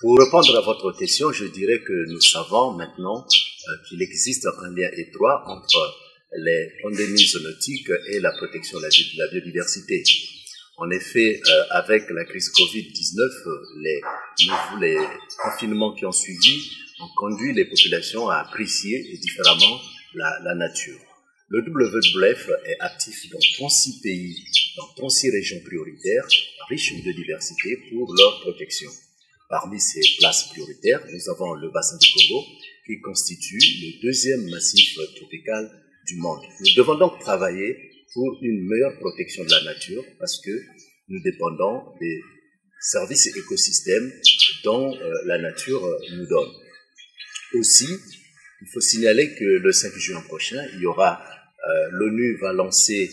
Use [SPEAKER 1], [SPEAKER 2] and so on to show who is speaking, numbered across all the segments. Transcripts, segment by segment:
[SPEAKER 1] Pour répondre à votre question, je dirais que nous savons maintenant qu'il existe un lien étroit entre les pandémies zoonotiques et la protection de la biodiversité. En effet, avec la crise Covid-19, les confinements qui ont suivi ont conduit les populations à apprécier différemment la nature. Le WWF est actif dans 36 pays, dans 36 régions prioritaires, riches en biodiversité pour leur protection. Parmi ces places prioritaires, nous avons le bassin du Congo, qui constitue le deuxième massif tropical du monde. Nous devons donc travailler pour une meilleure protection de la nature parce que nous dépendons des services écosystèmes dont la nature nous donne. Aussi, il faut signaler que le 5 juin prochain, l'ONU va lancer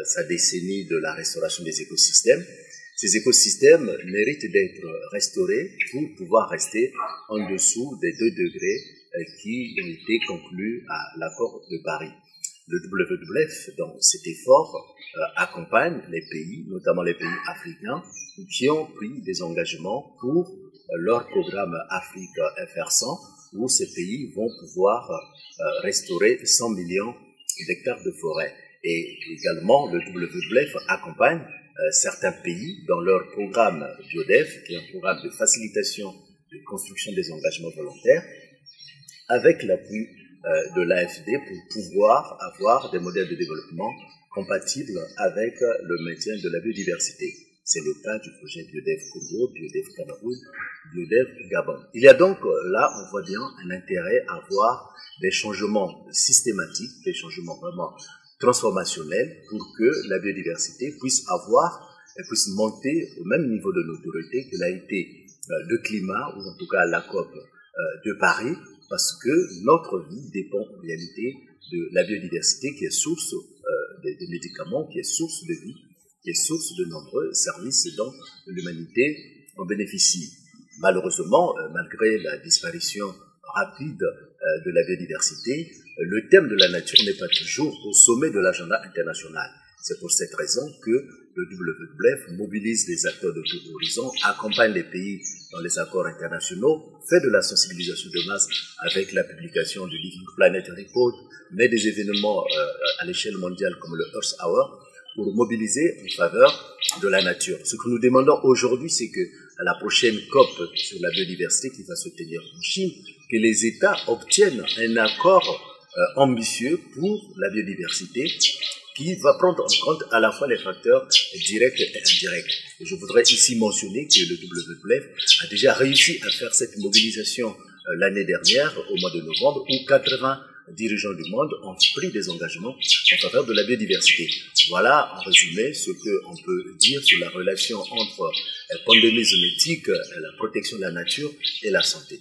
[SPEAKER 1] sa décennie de la restauration des écosystèmes. Ces écosystèmes méritent d'être restaurés pour pouvoir rester en dessous des 2 degrés qui ont été conclus à l'accord de Paris. Le WWF, dans cet effort, accompagne les pays, notamment les pays africains, qui ont pris des engagements pour leur programme Afrique FR100, où ces pays vont pouvoir restaurer 100 millions d'hectares de forêt. Et également, le WWF accompagne certains pays dans leur programme BioDef, qui est un programme de facilitation de construction des engagements volontaires, avec l'appui de l'AFD pour pouvoir avoir des modèles de développement compatibles avec le maintien de la biodiversité. C'est le cas du projet BioDef Congo, BioDef Cameroun, BioDef Gabon. Il y a donc là, on voit bien un intérêt à voir des changements systématiques, des changements vraiment transformationnels pour que la biodiversité puisse monter au même niveau de notoriété que l'a été le climat, ou en tout cas la COP de Paris, parce que notre vie dépend en réalité de la biodiversité qui est source des médicaments, qui est source de vie, qui est source de nombreux services dont l'humanité en bénéficie. Malheureusement, malgré la disparition rapide de la biodiversité, le thème de la nature n'est pas toujours au sommet de l'agenda international. C'est pour cette raison que le WWF mobilise les acteurs de tout horizon, accompagne les pays dans les accords internationaux, fait de la sensibilisation de masse avec la publication du Living Planet Report, mais des événements à l'échelle mondiale comme le Earth Hour pour mobiliser en faveur de la nature. Ce que nous demandons aujourd'hui, c'est que à la prochaine COP sur la biodiversité qui va se tenir en Chine, que les États obtiennent un accord ambitieux pour la biodiversité qui va prendre en compte à la fois les facteurs directs et indirects. Et je voudrais ici mentionner que le WWF a déjà réussi à faire cette mobilisation l'année dernière, au mois de novembre, où 80 dirigeants du monde ont pris des engagements en faveur de la biodiversité. Voilà, en résumé, ce qu'on peut dire sur la relation entre pandémie zoonotique, la protection de la nature et la santé.